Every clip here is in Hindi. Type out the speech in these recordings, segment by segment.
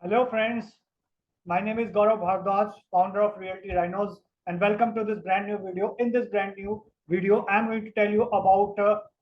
Hello, friends. My name is Gaurav Bhardwaj, founder of Realty Rhinos, and welcome to this brand new video. In this brand new video, I'm going to tell you about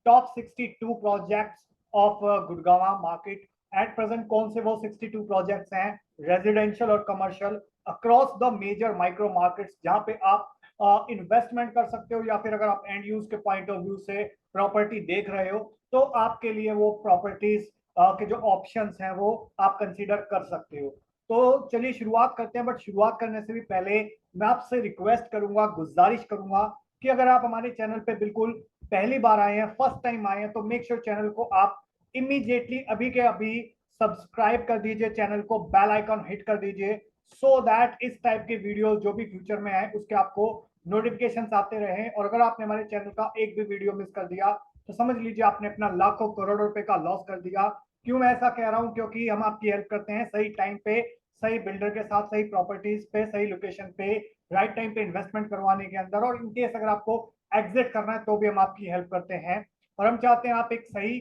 top 62 projects of Gurgaon market. At present, कौन से वो 62 projects हैं residential और commercial across the major micro markets जहाँ पे आप इन्वेस्टमेंट कर सकते हो या फिर अगर आप एंड यूज के पॉइंट ऑफ व्यू से प्रॉपर्टी देख रहे हो तो आपके लिए वो प्रॉपर्टीज के जो ऑप्शंस हैं वो आप कंसीडर कर सकते हो। तो चलिए शुरुआत करते हैं, बट शुरुआत करने से भी पहले मैं आपसे रिक्वेस्ट करूंगा, गुजारिश करूंगा कि अगर आप हमारे चैनल पे बिल्कुल पहली बार आए हैं, फर्स्ट टाइम आए हैं, तो मेक श्योर चैनल को आप इमीडिएटली अभी के अभी सब्सक्राइब कर दीजिए, चैनल को बेल आइकन हिट कर दीजिए सो दैट इस टाइप के वीडियो जो भी फ्यूचर में आए उसके आपको नोटिफिकेशन आते रहें। और अगर आपने हमारे चैनल का एक भी वीडियो मिस कर दिया तो समझ लीजिए आपने अपना लाखों करोड़ों रुपए का लॉस कर दिया। क्यों मैं ऐसा कह रहा हूं? क्योंकि हम आपकी हेल्प करते हैं सही टाइम पे, सही बिल्डर के साथ, सही प्रॉपर्टीज पे, सही लोकेशन पे, राइट टाइम पे इन्वेस्टमेंट करवाने के अंदर। और इनकेस अगर आपको एग्जिट करना है तो भी हम आपकी हेल्प करते हैं और हम चाहते हैं आप एक सही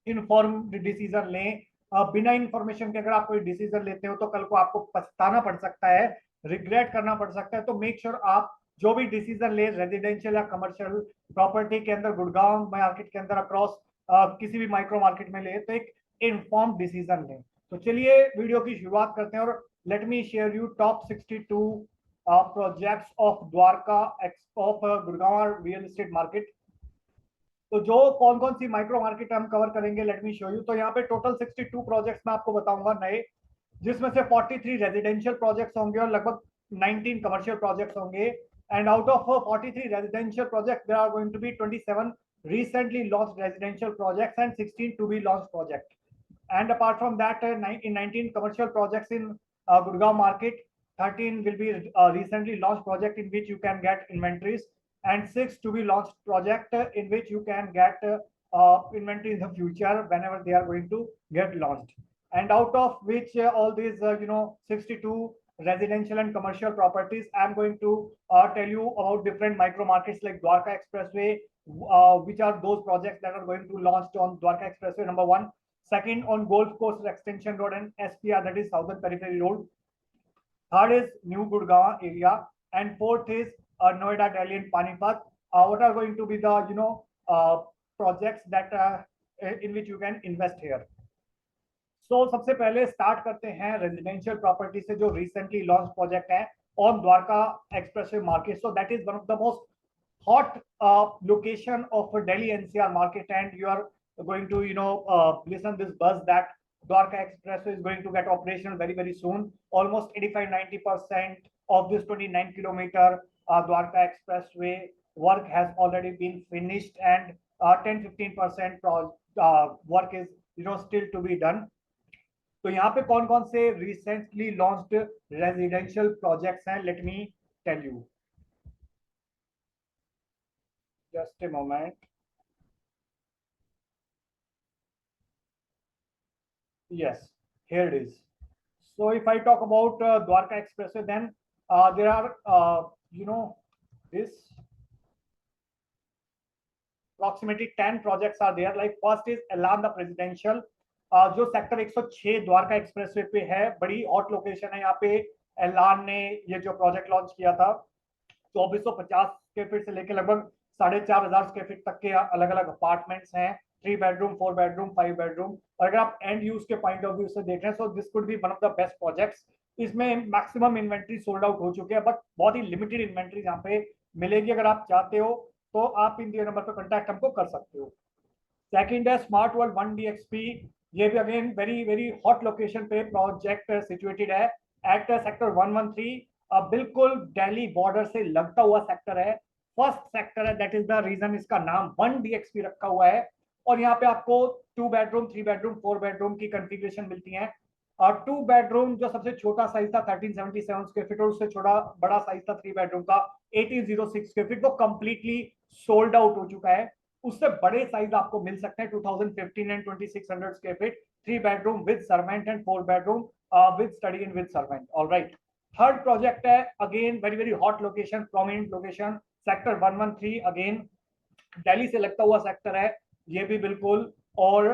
इन्फॉर्म्ड डिसीजन लें। बिना इंफॉर्मेशन के अगर आप कोई डिसीजन लेते हो तो कल को आपको पछताना पड़ सकता है, रिग्रेट करना पड़ सकता है। तो मेक श्योर आप जो भी डिसीजन ले रेजिडेंशियल या कमर्शियल प्रॉपर्टी के अंदर, गुड़गांव मार्केट के अंदर, अक्रॉस किसी भी माइक्रो मार्केट में ले, तो एक इन्फॉर्म डिसीजन लें। तो चलिए वीडियो की शुरुआत करते हैं और let me share you top 62 projects of Dwarka of Gurgaon real estate market. तो जो कौन कौन सी माइक्रो मार्केट हम कवर करेंगे, लेट मी शो यू। तो यहाँ पे टोटल 62 प्रोजेक्ट्स मैं आपको बताऊंगा नए, जिसमें से 43 रेजिडेंशियल प्रोजेक्ट्स होंगे और लगभग 19 कमर्शियल प्रोजेक्ट्स होंगे। And out of 43 residential project there are going to be 27 recently launched residential projects and 16 to be launched projects. And apart from that, in 19 commercial projects in Gurgaon market, 13 will be recently launched project in which you can get inventories, and 6 to be launched project in which you can get inventory in the future whenever they are going to get launched. And out of which all these 62 residential and commercial properties, I'm going to tell you about different micro markets like Dwarka Expressway, which are those projects that are going to launch on Dwarka Expressway number 1. Second, on Golf Coast Extension Road and SPR, that is Southern Periphery Road. Third is New Gurgaon area, and fourth is Noida, Delhi, and Panipat. What are going to be the projects that in which you can invest here? So सबसे पहले स्टार्ट करते हैं रेजिडेंशियल प्रॉपर्टी से, जो रिसेंटली लॉन्च प्रोजेक्ट है on Dwarka expressway market. So that is one of the most hot location of Delhi NCR market, and you are going to listen this buzz that Dwarka Expressway is going to get operational very very soon. Almost 85-90% of this 29-kilometer Dwarka Expressway work has already been finished, and 10-15% work is still to be done. तो यहाँ पे कौन कौन से रिसेंटली लॉन्च्ड रेजिडेंशियल प्रोजेक्ट्स हैं, let me tell you. Just a moment. Yes, here it is. So if I talk about Dwarka Expressway, then there are this approximately 10 projects are there. Like first is Elan the Presidential, जो सेक्टर 106 द्वारका एक्सप्रेसवे पे है. बड़ी हॉट लोकेशन है यहाँ पे. एलान ने ये जो प्रोजेक्ट लॉन्च किया था 2450 स्क्वायर फीट से लेकर लगभग 4500 स्क्वायर फीट तक के अलग अलग अपार्टमेंट्स हैं. 3 बेडरूम, 4 बेडरूम, 5 बेडरूम. और अगर आप एंड यूज के पॉइंट ऑफ व्यू से देख रहे हैं, so this could be one of the best projects. इसमें मैक्सिमम इन्वेंट्री सोल्ड आउट हो चुके हैं, बट बहुत ही लिमिटेड इन्वेंट्री यहाँ पे मिलेगी. अगर आप चाहते हो तो आप इन दिए नंबर पर कॉन्टैक्ट हमको कर सकते हो. सेकंड है स्मार्ट वर्ल्ड 1DXP. ये भी again very very hot location पे प्रोजेक्ट सिचुएटेड है एट सेक्टर 113. बिल्कुल दिल्ली बॉर्डर से लगता हुआ सेक्टर है. फर्स्ट सेक्टर है, दैट इज द रीजन इसका नाम 1DXP रखा हुआ है. और यहाँ पे आपको 2 बेडरूम, 3 बेडरूम, 4 बेडरूम की कंफिग्रेशन मिलती है. और 2 बेडरूम जो सबसे छोटा साइज था 1377 स्क्वायर फीट, और उससे छोटा बड़ा साइज था 3 बेडरूम का 1806 स्क्वायर फीट, वो कंप्लीटली सोल्ड आउट हो चुका है. उससे बड़े साइज आपको मिल सकते हैं 2015 and 2600 square feet, 3 bedroom with servant and 4 bedroom with study and with servant. Alright. Third project है again very very hot location, prominent location, sector 113. Again Delhi से लगता हुआ सेक्टर है ये भी बिल्कुल. और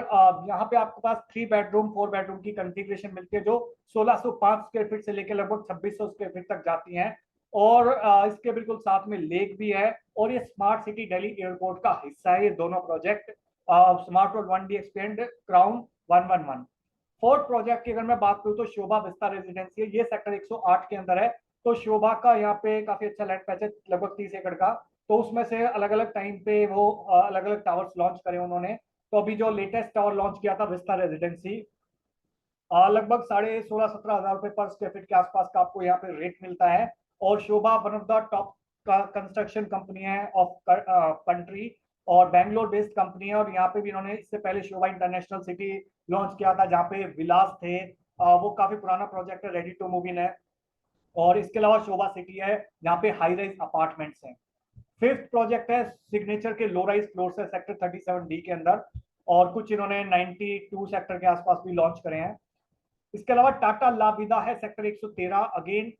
यहाँ पे आपके पास 3 बेडरूम 4 बेडरूम की कॉन्फ़िगरेशन मिलती है जो 1605 स्क्वायर फीट से लेकर लगभग 2600 स्क्वायर फीट तक जाती हैं। और इसके बिल्कुल साथ में लेक भी है और ये स्मार्ट सिटी दिल्ली एयरपोर्ट का हिस्सा है ये दोनों project, smart road 1DXP and crown 111। Fourth project की अगर मैं बात करूँ तो शोभा विस्ता रेजिडेंसी है, ये सेक्टर 108 के अंदर है। तो शोभा का यहाँ पे काफी अच्छा लैंड पैच है, लगभग 30 एकड़ का। तो उसमें से अलग अलग टाइम पे वो अलग अलग टावर्स लॉन्च करे उन्होंने। तो अभी जो लेटेस्ट टावर लॉन्च किया था विस्ता रेजिडेंसी, लगभग 16,500-17,000 रुपए पर स्क्वायर फीट के आसपास का आपको यहाँ पे रेट मिलता है। और Sobha one of the top construction company है ऑफ कंट्री और बैंगलोर बेस्ड कंपनी है। और यहाँ पे भी इन्होंने इससे पहले शोभा इंटरनेशनल सिटी लॉन्च किया था जहाँ पे विलास थे, वो काफी पुराना प्रोजेक्ट है, रेडी टू मूव इन है। और इसके अलावा शोभा सिटी है जहाँ पे हाई राइज अपार्टमेंट्स हैं। फिफ्थ प्रोजेक्ट है सिग्नेचर के लो राइज फ्लोर है सेक्टर 37D के अंदर, और कुछ इन्होंने 92 सेक्टर के आसपास भी लॉन्च करे हैं। इसके अलावा टाटा लाविदा है सेक्टर 113, अगेन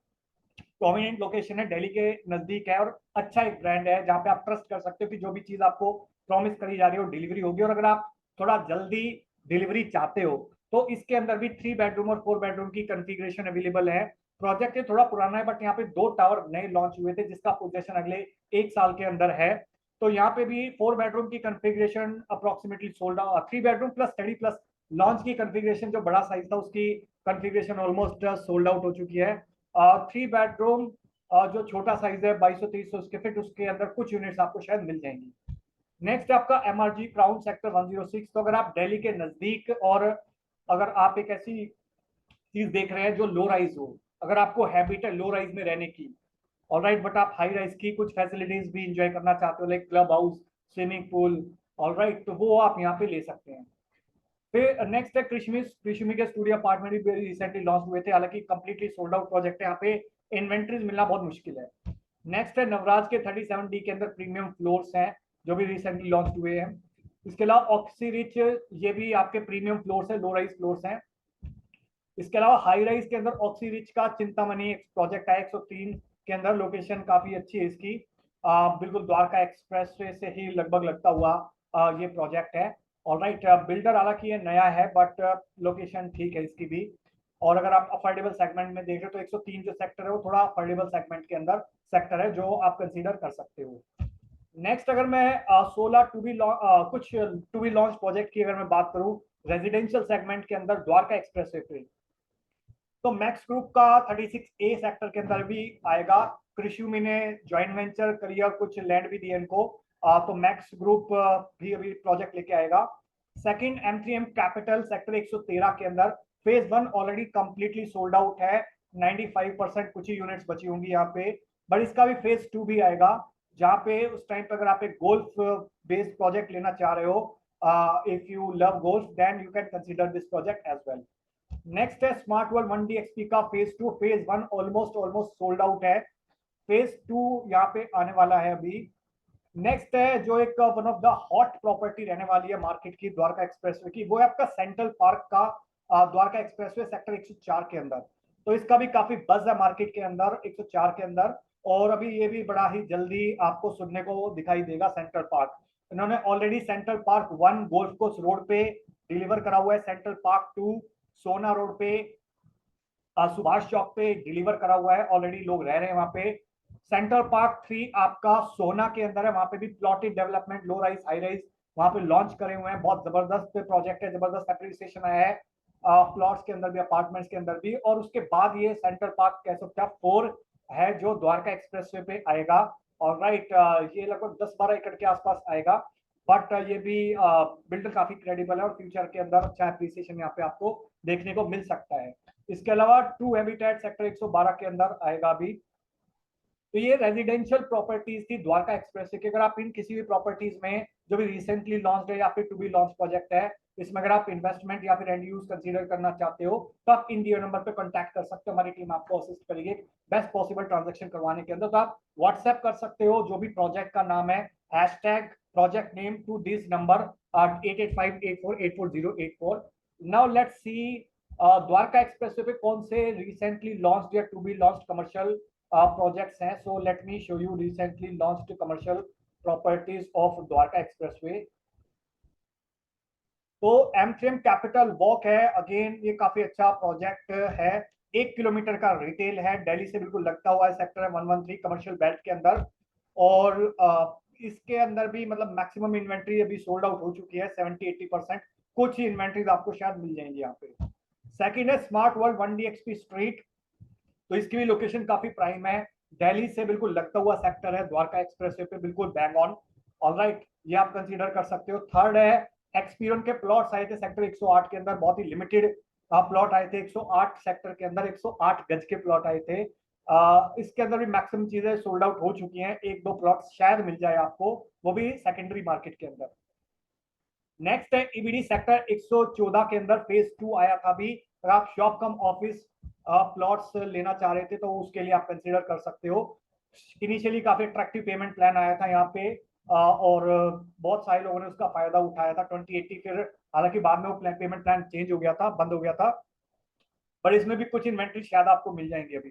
प्रोमिनेंट लोकेशन है, दिल्ली के नजदीक है और अच्छा एक ब्रांड है जहाँ पे आप ट्रस्ट कर सकते हो कि जो भी चीज आपको प्रॉमिस करी जा रही हो डिलीवरी होगी। और अगर आप थोड़ा जल्दी डिलीवरी चाहते हो तो इसके अंदर भी 3 बेडरूम और 4 बेडरूम की कॉन्फ़िगरेशन अवेलेबल है। प्रोजेक्ट ये थोड़ा पुराना है बट यहाँ पे 2 टावर नए लॉन्च हुए थे जिसका पोजेशन अगले 1 साल के अंदर है। तो यहाँ पे भी 4 बेडरूम की configuration approximately sold out, 3 bedroom plus study plus launch की कॉन्फ़िगरेशन जो बड़ा साइज था उसकी कॉन्फ़िगरेशन ऑलमोस्ट सोल्ड आउट हो चुकी है। 3 बेडरूम जो छोटा साइज है 2200-2300 स्क्वायर फीट, उसके अंदर कुछ यूनिट्स आपको शायद मिल जाएंगी। नेक्स्ट आपका MRG क्राउन सेक्टर 106। तो अगर आप दिल्ली के नजदीक और अगर आप एक ऐसी चीज देख रहे हैं जो लो राइज हो, अगर आपको हैबिट है लो राइज में रहने की, ऑलराइट, बट आप हाई राइज की कुछ फैसिलिटीज भी इंजॉय करना चाहते हो like club house, swimming pool, alright, तो वो आप यहाँ पे ले सकते हैं। फिर नेक्स्ट है कृष्मी के स्टूडियो अपार्टमेंट भी रिसेंटली लॉन्च हुए थे, हालांकि कंप्लीटली सोल्ड आउट प्रोजेक्ट है, यहाँ पे इन्वेंट्रीज मिलना बहुत मुश्किल है। नेक्स्ट है नवराज के 37D के अंदर प्रीमियम फ्लोर्स हैं जो भी रिसेंटली लॉन्च हुए हैं। इसके अलावा ऑक्सी रिच, ये भी आपके प्रीमियम फ्लोर्स है, लो राइज फ्लोर्स हैं। इसके अलावा हाई राइज के अंदर ऑक्सी रिच का चिंतामणि प्रोजेक्ट है 103 के अंदर, लोकेशन काफी अच्छी है इसकी, बिल्कुल द्वारका एक्सप्रेस वे से ही लगभग लगता हुआ ये प्रोजेक्ट है। ऑलराइट, बिल्डर हालांकि ये नया है बट लोकेशन ठीक है इसकी भी। और अगर आप अफोर्डेबल सेगमेंट में देख रहे हो तो 103 जो सेक्टर है वो थोड़ा अफोर्डेबल सेगमेंट के अंदर सेक्टर है जो आप कंसीडर कर सकते हो। नेक्स्ट अगर मैं 16 कुछ टू बी लॉन्च प्रोजेक्ट की अगर मैं बात करूं रेजिडेंशियल सेगमेंट के अंदर द्वारका एक्सप्रेसवे पे, तो मैक्स ग्रुप का 36A सेक्टर के अंदर भी आएगा। कृषि ने ज्वाइंट वेंचर करी और कुछ लैंड भी दिए इनको, तो मैक्स ग्रुप भी अभी प्रोजेक्ट लेके आएगा। सेकंड M3M कैपिटल सेक्टर 113 के अंदर phase 1 already completely sold out है, 95% कुछ ही यूनिट्स बची होंगी यहाँ पे, बट इसका भी फेज 2 भी आएगा जहाँ पे उस टाइम पे अगर आप एक गोल्फ बेस्ड प्रोजेक्ट लेना चाह रहे हो, if you love golf then you can consider this project as well. Next है स्मार्ट वर्ल्ड 1DXP का phase 2, phase 1 almost sold out है, फेज 2 यहाँ पे आने वाला है अभी। नेक्स्ट है जो एक one of the hot property रहने वाली है मार्केट की द्वारका एक्सप्रेसवे की, वो है आपका सेंट्रल पार्क का द्वारका एक्सप्रेसवे सेक्टर 104 के अंदर। तो इसका भी काफी बज है मार्केट के अंदर 104 के अंदर, और अभी ये भी बड़ा ही जल्दी आपको सुनने को दिखाई देगा सेंट्रल पार्क। इन्होंने already central park 1 golf course road पे डिलीवर करा हुआ है, सेंट्रल पार्क 2 सोना रोड पे सुभाष चौक पे डिलीवर करा हुआ है, ऑलरेडी लोग रह रहे हैं वहां पे। सेंट्रल पार्क 3 आपका सोना के अंदर है, वहां पे भी plotted development low rise high rise वहां पे लॉन्च करे हुए हैं, बहुत जबरदस्त प्रोजेक्ट है, जबरदस्त एप्रिसिएशन आया है प्लॉट्स के अंदर भी अपार्टमेंट्स के अंदर भी। और उसके बाद ये सेंट्रल पार्क कह सकते हैं 4 है जो द्वारका एक्सप्रेसवे पे आएगा। और राइट, ये लगभग 10-12 एकड़ के आसपास आएगा, बट ये भी बिल्डर काफी क्रेडिबल है और फ्यूचर के अंदर अच्छा एप्रिसिएशन यहाँ पे आपको देखने को मिल सकता है। इसके अलावा 2 हैबिटेट सेक्टर 112 के अंदर आएगा अभी। तो ये रेजिडेंशियल प्रॉपर्टीज थी द्वारका एक्सप्रेस की। अगर आप इन किसी भी प्रॉपर्टीज में जो भी रिसेंटली लॉन्च है या फिर टू बी लॉन्च प्रोजेक्ट है, इसमें अगर आप इन्वेस्टमेंट या फिर एंड यूज कंसीडर करना चाहते हो तो आप इन दिए नंबर पे कांटेक्ट कर सकते हो, हमारी टीम आपको असिस्ट करेगी बेस्ट पॉसिबल ट्रांजेक्शन करवाने के अंदर। तो आप व्हाट्सएप कर सकते हो जो भी प्रोजेक्ट का नाम है, hashtag project name to this number 8858484084। Now let's see Dwarka expressway पे कौन से रिसेंटली लॉन्च या to be launch commercial projects हैं। So let me show you recently launched commercial properties of Dwarka expressway. तो M3M कैपिटल वॉक है, अगेन ये काफी अच्छा प्रोजेक्ट है। 1 किलोमीटर का रिटेल है, दिल्ली से बिल्कुल लगता हुआ है, सेक्टर है 113 कमर्शियल बेल्ट के अंदर। और इसके अंदर भी मतलब मैक्सिमम इन्वेंट्री अभी सोल्ड आउट हो चुकी है 70-80%। कुछ ही इन्वेंट्रीज आपको शायद मिल जाएंगी यहाँ पे। सेकंड है स्मार्ट वर्ल्ड 1DXP स्ट्रीट, तो इसकी भी लोकेशन काफी प्राइम है, दिल्ली से बिल्कुल लगता हुआ सेक्टर है, द्वारका एक्सप्रेसवे पे बिल्कुल बैंग ऑन। ऑलराइट, ये आप कंसीडर कर सकते हो। थर्ड है एक्सपीरियन के प्लॉट्स आए थे सेक्टर 108 के अंदर, बहुत ही लिमिटेड प्लॉट आए थे 108 सेक्टर के अंदर, 108 गज के प्लॉट आए थे। इसके अंदर भी मैक्सिमम चीजें सोल्ड आउट हो चुकी हैं, एक दो प्लॉट शायद मिल जाए आपको, वो भी सेकेंडरी मार्केट के अंदर। नेक्स्ट है ईबीडी सेक्टर 114 के अंदर फेज 2 आया था अभी। अगर आप शॉप कम ऑफिस प्लॉट्स लेना चाह रहे थे तो उसके लिए आप कंसीडर कर सकते हो। इनिशियली काफी अट्रैक्टिव पेमेंट प्लान आया था यहाँ पे, और बहुत सारे लोगों ने उसका फायदा उठाया था 2080। फिर हालांकि बाद में वो पेमेंट प्लान चेंज हो गया था, बंद हो गया था, पर इसमें भी कुछ इन्वेंट्री शायद आपको मिल जाएंगे अभी।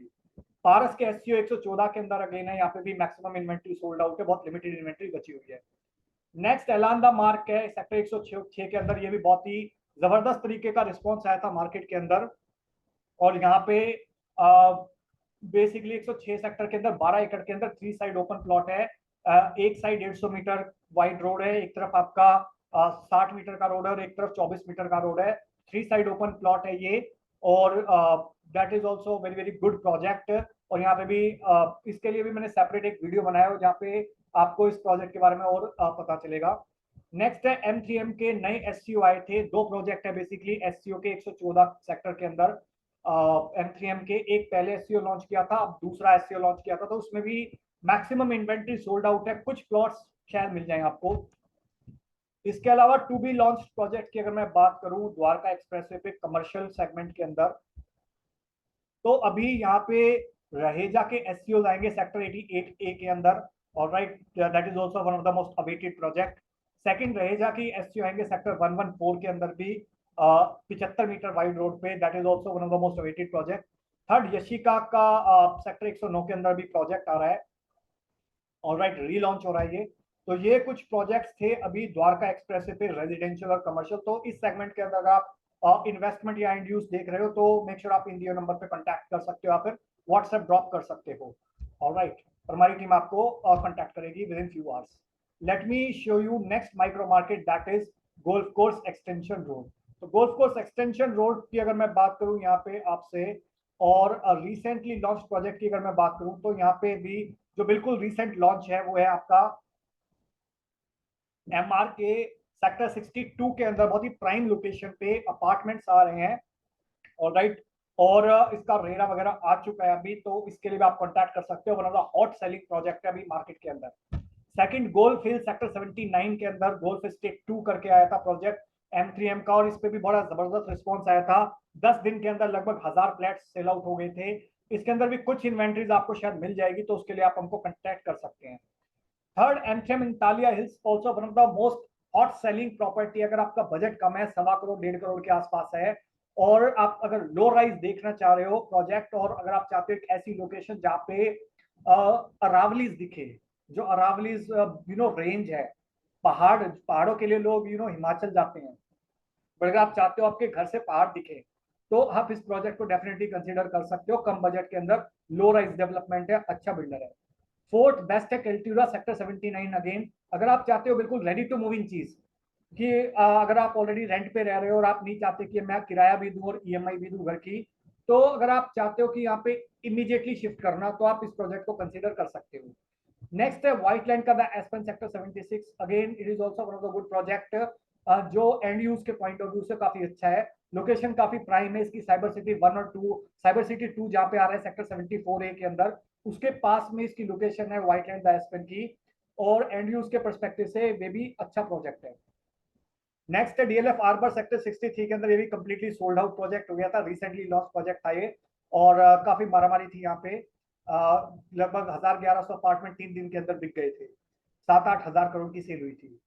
पारस के एससीओ 114 के अंदर अगेन है, यहाँ पे भी मैक्सिमम इन्वेंट्री सोल्ड आउट है, बहुत लिमिटेड इन्वेंट्री बची हुई है। नेक्स्ट एलान द मार्क है सेक्टर 106 के अंदर, ये भी बहुत ही जबरदस्त तरीके का रिस्पॉन्स आया था मार्केट के अंदर। और यहाँ पे बेसिकली 106 सेक्टर के अंदर 12 एकड़ के अंदर 3 साइड ओपन प्लॉट है। एक साइड 150 मीटर वाइड रोड है, एक तरफ आपका 60 मीटर का रोड है और एक तरफ 24 मीटर का रोड है। 3 साइड ओपन प्लॉट है ये, और that is also very very good project. और यहाँ पे भी इसके लिए भी मैंने सेपरेट एक वीडियो बनाया है जहाँ पे आपको इस प्रोजेक्ट के बारे में और पता चलेगा। नेक्स्ट है M3M के नए एससीओ आए थे, दो प्रोजेक्ट है बेसिकली एससीओ के 114 सेक्टर के अंदर। M3M के एक पहले एससीओ लॉन्च किया था, अब दूसरा एससीओ लॉन्च किया था, तो उसमें भी मैक्सिमम इन्वेंट्री सोल्ड आउट है, कुछ प्लॉट्स शायद मिल जाए आपको। इसके अलावा टू बी लॉन्च प्रोजेक्ट की अगर मैं बात करूं द्वारका एक्सप्रेसवे पे कमर्शियल सेगमेंट के अंदर, तो अभी यहाँ पे रहेजा के एससीओ आएंगे सेक्टर 88A के अंदर। Alright, that is also one of the most awaited project. Second Raheja की एससीओ आएंगे सेक्टर 114 के अंदर भी, 75 मीटर वाइड रोड पे, that is also one of the most awaited project. Third Yashika का सेक्टर 109 के अंदर भी प्रोजेक्ट आ रहा है, ऑलराइट, रीलॉन्च हो रहा है ये। तो ये कुछ प्रोजेक्ट्स थे अभी द्वारका एक्सप्रेस पे, रेजिडेंशियल और कमर्शियल। तो इस सेगमेंट के अंदर अगर आप इन्वेस्टमेंट या इंड यूज देख रहे हो तो मेक श्योर आप इन दिए नंबर पे कांटेक्ट कर सकते हो या फिर व्हाट्सएप ड्रॉप कर सकते हो। ऑलराइट, और हमारी टीम आपको कांटेक्ट करेगी with in few hours. Late me show you next micro market, that is golf course extension road. तो गोल्फ कोर्स एक्सटेंशन रोड की अगर मैं बात करूं यहाँ पे आपसे, और रिसेंटली लॉन्च प्रोजेक्ट की अगर मैं बात करूं, तो यहाँ पे भी जो बिल्कुल रिसेंट लॉन्च है वो है आपका MR के सेक्टर 62 के अंदर, बहुत ही प्राइम लोकेशन पे अपार्टमेंट्स आ रहे हैं। ऑलराइट, और इसका रेरा वगैरह आ चुका है अभी, तो इसके लिए भी आप कांटेक्ट कर सकते हो, one of the hot selling project है अभी मार्केट के अंदर। सेकंड गोल्फ हिल सेक्टर 79 के अंदर गोल्फ स्टेट 2 करके आया था प्रोजेक्ट M3M का, और इस पे भी बड़ा जबरदस्त रिस्पॉन्स आया था। 10 दिन के अंदर लगभग 1000 फ्लैट सेल आउट हो गए थे। इसके अंदर भी कुछ इन्वेंट्रीज आपको शायद मिल जाएगी, तो उसके लिए आप हमको कांटेक्ट कर सकते हैं। Third M3M Antalya Hills, also one of the most hot selling property. अगर आपका बजट कम है, 1.25 करोड़ 1.5 करोड़ के आसपास है, और आप अगर लो राइज देखना चाह रहे हो प्रोजेक्ट, और अगर आप चाहते हो एक ऐसी लोकेशन जहाँ पे अरावलीज दिखे, जो अरावलीज रेंज है, पहाड़ों के लिए लोग हिमाचल जाते हैं, पर अगर आप चाहते हो आपके घर से पहाड़ दिखे, तो आप इस प्रोजेक्ट को डेफिनेटली कंसीडर कर सकते हो। कम बजट के अंदर लो राइज डेवलपमेंट है, अच्छा बिल्डर है। फोर्थ बेस्ट है कैल्ट्यूरा सेक्टर 79 अगेन। अगर आप चाहते हो बिल्कुल रेडी टू मूविंग चीज, कि अगर आप ऑलरेडी रेंट पे रह रहे हो और आप नहीं चाहते कि मैं किराया भी दूं और ईएमआई भी दूं घर की, तो अगर आप चाहते हो कि यहाँ पे इमीडिएटली शिफ्ट करना, तो आप इस प्रोजेक्ट को कंसीडर कर सकते हो। नेक्स्ट है व्हाइट लैंड का the aspen sector 76, again it is also one of the good project, जो एंड यूज के पॉइंट ऑफ व्यू से काफी अच्छा है। लोकेशन काफी प्राइम है इसकी, साइबर सिटी 1 और 2, साइबर सिटी 2 जहाँ पे आ रहा है सेक्टर 74A के अंदर, उसके पास में इसकी लोकेशन है व्हाइट लैंड द एस्पेन की, और एंड यूज के परस्पेक्टिव से वे भी अच्छा प्रोजेक्ट है। नेक्स्ट है डीएलएफ आर्बर सेक्टर 63 के अंदर, ये भी कंप्लीटली सोल्ड आउट प्रोजेक्ट हो गया था, रिसेंटली लॉन्च प्रोजेक्ट था ये, और काफी मारामारी थी यहाँ पे। लगभग 1100 अपार्टमेंट 3 दिन के अंदर बिक गए थे, 7-8 हजार करोड़ की सेल हुई थी।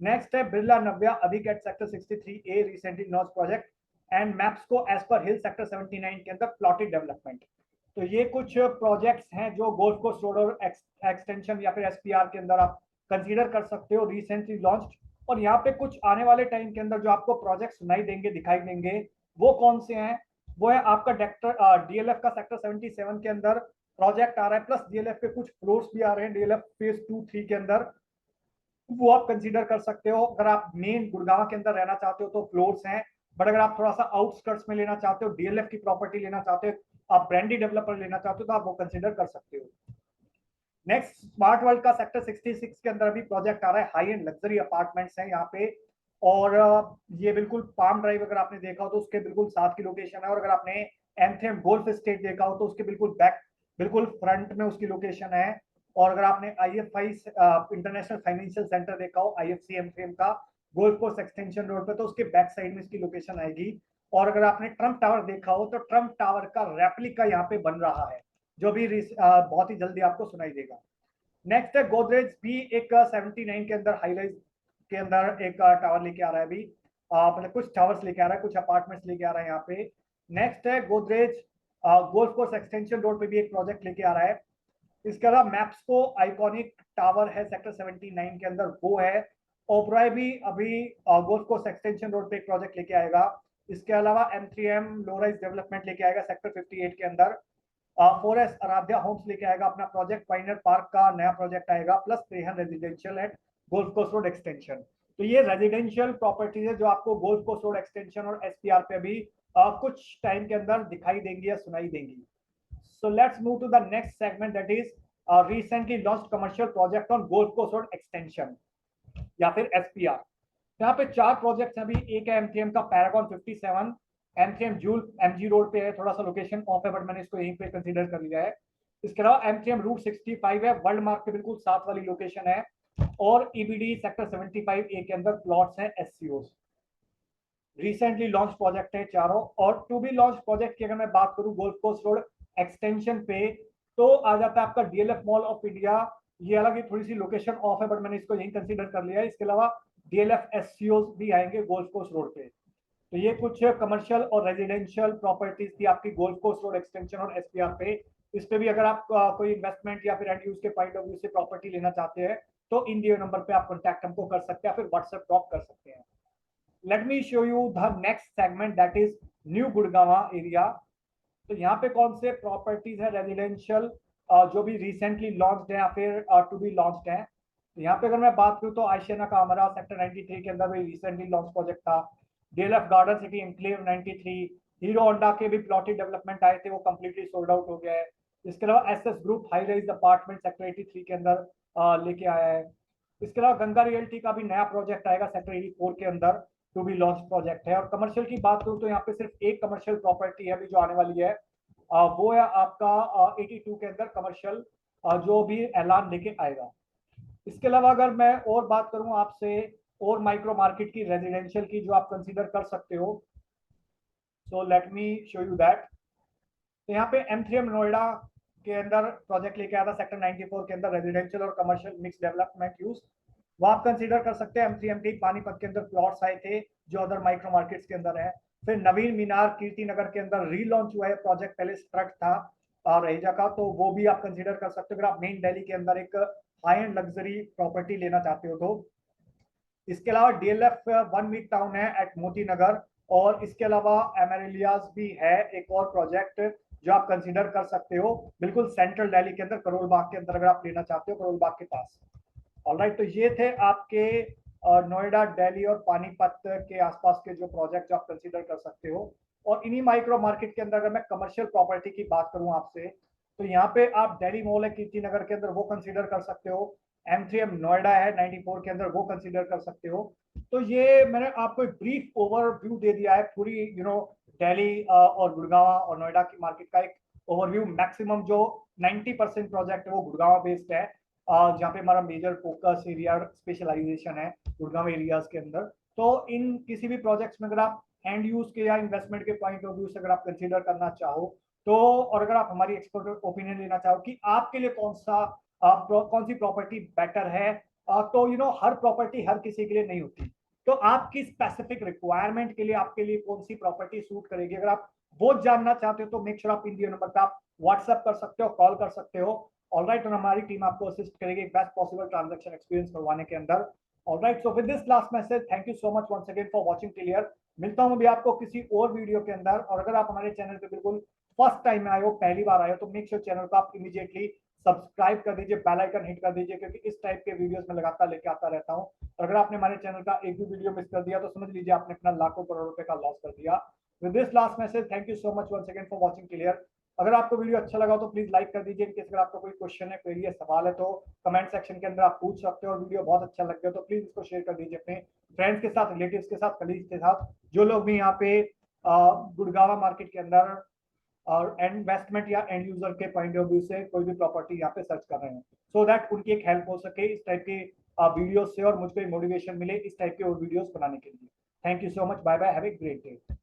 नेक्स्ट है Birla Navya Abhik at sector 63A, recently launch project, and Mapsko एज पर हिल सेक्टर 79 के अंदर प्लॉटेड डेवलपमेंट। तो ये कुछ प्रोजेक्ट्स हैं जो गोल्फ कोर्स रोड और एक्सटेंशन या फिर एसपीआर के अंदर आप कंसीडर कर सकते हो, रिसेंटली लॉन्च। और यहाँ पे कुछ आने वाले टाइम के अंदर जो आपको प्रोजेक्ट सुनाई देंगे, दिखाई देंगे, वो कौन से हैं? वो है आपका डीएलएफ का सेक्टर 77 के अंदर प्रोजेक्ट आ रहा है, प्लस डीएलएफ के कुछ फ्लोर्स भी आ रहे हैं डीएलएफ फेज 2-3 के अंदर, वो आप कंसीडर कर सकते हो। अगर आप मेन गुड़गांव के अंदर रहना चाहते हो तो फ्लोर्स हैं, बट अगर आप थोड़ा सा आउटस्कर्ट्स में लेना चाहते हो, डीएलएफ की प्रॉपर्टी लेना चाहते हो, आप ब्रांडी डेवलपर लेना चाहते हो, तो आप वो कंसीडर कर सकते हो। नेक्स्ट, स्मार्ट वर्ल्ड का सेक्टर 66 के अंदर अभी प्रोजेक्ट आ रहा है, हाई एंड लग्जरी अपार्टमेंट्स हैं यहाँ पे। और ये बिल्कुल पाम ड्राइव अगर आपने देखा हो तो उसके बिल्कुल साथ की लोकेशन है, और अगर आपने एंथेम गोल्फ स्टेट देखा हो तो उसके बिल्कुल फ्रंट में उसकी लोकेशन है। और अगर आपने आईएफआई इंटरनेशनल फाइनेंशियल सेंटर देखा हो, आईएफसी एंथेम का गोल्फ कोर्स एक्सटेंशन रोड पे, तो उसके बैक साइड में इसकी लोकेशन आएगी। और अगर आपने ट्रम्प टावर देखा हो तो ट्रम्प टावर का रेप्लिका यहाँ पे बन रहा है, जो भी बहुत ही जल्दी आपको सुनाई देगा। नेक्स्ट है गोदरेज भी एक 79 के अंदर हाई राइज के अंदर एक टावर लेके आ रहा है अभी, मतलब कुछ टावर्स लेके आ रहा है, कुछ अपार्टमेंट्स लेके आ रहा है यहाँ पे। नेक्स्ट है Godrej golf course extension road पे भी एक प्रोजेक्ट लेके आ रहा है। इसके अलावा मैप्सको आइकॉनिक टावर है सेक्टर 79 के अंदर, वो है। ओबराय भी अभी गोल्फ कोर्स एक्सटेंशन रोड पे एक प्रोजेक्ट लेके आएगा। इसके अलावा M3M लो राइज डेवलपमेंट लेके आएगा सेक्टर 58 के अंदर। फॉरेस्ट आराध्या होम्स लेके आएगा अपना प्रोजेक्ट, पाइनर पार्क का नया प्रोजेक्ट आएगा, प्लस प्रेहन residential at golf course road extension. तो ये रेजिडेंशियल प्रॉपर्टीज है जो आपको गोल्फ कोर्स रोड एक्सटेंशन और एसपीआर पे भी कुछ टाइम के अंदर दिखाई देंगी या सुनाई देंगी। So let's move to the next segment, that is recently launched commercial project on Golf Course Road extension या फिर SPR। यहाँ पे 4 प्रोजेक्ट्स अभी, एक है एमटीएम का Paragon 57, MTM joule MG road पे है, थोड़ा सा लोकेशन ऑफ है बट मैंने इसको यहीं पे कंसीडर कर लिया है। इसके अलावा एमटीएम रूट 65 है, वर्ल्ड मार्क के बिल्कुल साथ वाली लोकेशन है। और ईबीडी सेक्टर 75 ए के अंदर प्लॉट्स हैं एससीओस। रिसेंटली लॉन्च प्रोजेक्ट है चारों। और टू बी लॉन्च प्रोजेक्ट की अगर मैं बात करूं गोल्फ कोर्स रोड एक्सटेंशन पे, तो आ जाता है आपका डीएलएफ मॉल ऑफ इंडिया। ये हालांकि थोड़ी सी लोकेशन ऑफ है बट मैंने इसको यही कंसीडर कर लिया है। इसके अलावा डीएलएफ एससीओ भी आएंगे गोल्फ कोर्स रोड पे। तो ये कुछ कमर्शियल और रेजिडेंशियल प्रॉपर्टीज थी आपकी गोल्फ कोर्स रोड एक्सटेंशन और एसपीआर पे। इस पे भी अगर आप कोई इन्वेस्टमेंट या फिर एंड यूज के पॉइंट ऑफ व्यू से प्रॉपर्टी लेना चाहते हैं तो इन दिए नंबर पे आप कॉन्टैक्ट हमको कर सकते हैं, फिर व्हाट्सएप ड्रॉप कर सकते हैं। Let me show you the next segment, that is new Gurgaon area. तो यहाँ पे कौन से प्रॉपर्टीज है रेजिडेंशियल जो भी रिसेंटली लॉन्च्ड है या फिर टू बी लॉन्च्ड है। तो यहाँ पे अगर मैं बात करूँ तो आशियाना का हमारा सेक्टर 93 के अंदर भी रिसेंटली लॉन्च प्रोजेक्ट था। DLF garden city enclave 93, hero Honda के भी प्लॉटेड डेवलपमेंट आए थे, वो कंप्लीटली सोल्ड आउट हो गया है। इसके अलावा SS group high rise apartment sector 83 के अंदर लेके आया है। इसके अलावा गंगा रियल्टी का भी नया प्रोजेक्ट आएगा सेक्टर 84 के अंदर, टू बी लॉन्च प्रोजेक्ट है। और कमर्शियल की बात करूँ तो यहाँ पे सिर्फ एक कमर्शियल प्रॉपर्टी है अभी जो आने वाली है, वो है आपका 82 के अंदर कमर्शियल, जो भी ऐलान लेके आएगा। इसके अलावा अगर मैं और बात करूं आपसे और माइक्रो मार्केट की रेजिडेंशियल की जो आप कंसीडर कर सकते हो, सो let me show you that. तो यहाँ पे M3M नोएडा के अंदर प्रोजेक्ट लेके आया था सेक्टर 94 के अंदर, रेजिडेंशियल और कमर्शियल मिक्स डेवलपमेंट यूज, वो आप कंसीडर कर सकते हैं। M3M के पानीपत के अंदर प्लॉट्स आए थे जो अदर माइक्रो मार्केट्स के अंदर है। फिर नवीन मीनार कीर्ति नगर के अंदर रीलॉन्च हुआ है प्रोजेक्ट, पहले स्ट्रक था रहीजा का, तो वो भी आप कंसीडर कर सकते हो अगर आप मेन दिल्ली के अंदर एक हाई एंड लग्जरी प्रॉपर्टी लेना चाहते हो तो। इसके अलावा डीएलएफ वन मीट टाउन है एट मोती नगर, और इसके अलावा एमेरिलियाज भी है एक और प्रोजेक्ट जो आप कंसीडर कर सकते हो बिल्कुल सेंट्रल दिल्ली के अंदर, करोल बाग के अंदर अगर आप लेना चाहते हो, करोल बाग के पास। ऑलराइट, तो ये थे आपके नोएडा, दिल्ली और पानीपत के आसपास के जो प्रोजेक्ट आप कंसीडर कर सकते हो। और इन्हीं माइक्रो मार्केट के अंदर अगर मैं कमर्शियल प्रॉपर्टी की बात करूं आपसे, तो यहाँ पे आप दिल्ली मॉल है कीर्ति नगर के अंदर, वो कंसीडर कर सकते हो। M3M नोएडा है 94 के अंदर, वो कंसीडर कर सकते हो। तो ये मैंने आपको एक ब्रीफ ओवरव्यू दे दिया है पूरी दिल्ली और गुड़गांव और नोएडा की मार्केट का एक ओवरव्यू। मैक्सिमम जो 90% प्रोजेक्ट है वो गुड़गांव बेस्ड है, जहाँ पे हमारा मेजर फोकस एरिया स्पेशलाइजेशन है गुड़गांव एरियाज के अंदर। तो इन किसी भी प्रोजेक्ट्स में अगर आप एंड यूज के या इन्वेस्टमेंट के पॉइंट ऑफ व्यू से अगर आप कंसीडर करना चाहो तो, और अगर आप हमारी एक्सपर्ट ओपिनियन लेना चाहो कि आपके लिए कौन सी प्रॉपर्टी बेटर है, तो हर प्रॉपर्टी हर किसी के लिए नहीं होती। तो आपकी स्पेसिफिक रिक्वायरमेंट के लिए आपके लिए कौन सी प्रॉपर्टी सूट करेगी, अगर आप वो जानना चाहते हो तो मेक श्योर आप इन दिए नंबर पे आप व्हाट्सएप कर सकते हो, कॉल कर सकते हो। ऑलराइट, और हमारी टीम आपको असिस्ट करेगी बेस्ट पॉसिबल ट्रांजैक्शन एक्सपीरियंस करवाने के अंदर। Alright, so with this last message, thank you so much once again for watching till here. मिलता हूं अभी आपको किसी और वीडियो के अंदर। और अगर आप हमारे चैनल पे बिल्कुल फर्स्ट टाइम में आए हो, पहली बार आए हो, तो मेक श्योर चैनल को आप इमीडिएटली सब्सक्राइब कर दीजिए, बेल आइकन हिट कर दीजिए, क्योंकि इस टाइप के वीडियोस में लगातार लेके आता रहता हूं। और अगर आपने हमारे चैनल का एक भी वीडियो मिस कर दिया तो समझ लीजिए आपने अपना लाखों करोड़ रुपए का लॉस कर दिया। With this last message, thank you so much once again for watching till here. अगर आपको वीडियो अच्छा लगा तो प्लीज लाइक कर दीजिए। इनकेस अगर आपको कोई क्वेश्चन है, क्वेरी है, सवाल है तो कमेंट सेक्शन के अंदर आप पूछ सकते हो। और वीडियो बहुत अच्छा लग गया तो प्लीज इसको शेयर कर दीजिए अपने फ्रेंड्स के साथ, रिलेटिव्स के साथ, कलीग्स के साथ, जो लोग भी यहाँ पे गुड़गावा मार्केट के अंदर और इन्वेस्टमेंट या एंड यूजर के पॉइंट ऑफ व्यू से कोई भी प्रॉपर्टी यहाँ पे सर्च कर रहे हैं, सो दैट उनकी एक हेल्प हो सके इस टाइप के वीडियो से, और मुझको मोटिवेशन मिले इस टाइप के और वीडियोस बनाने के लिए। Thank you so much, bye bye, have a great day.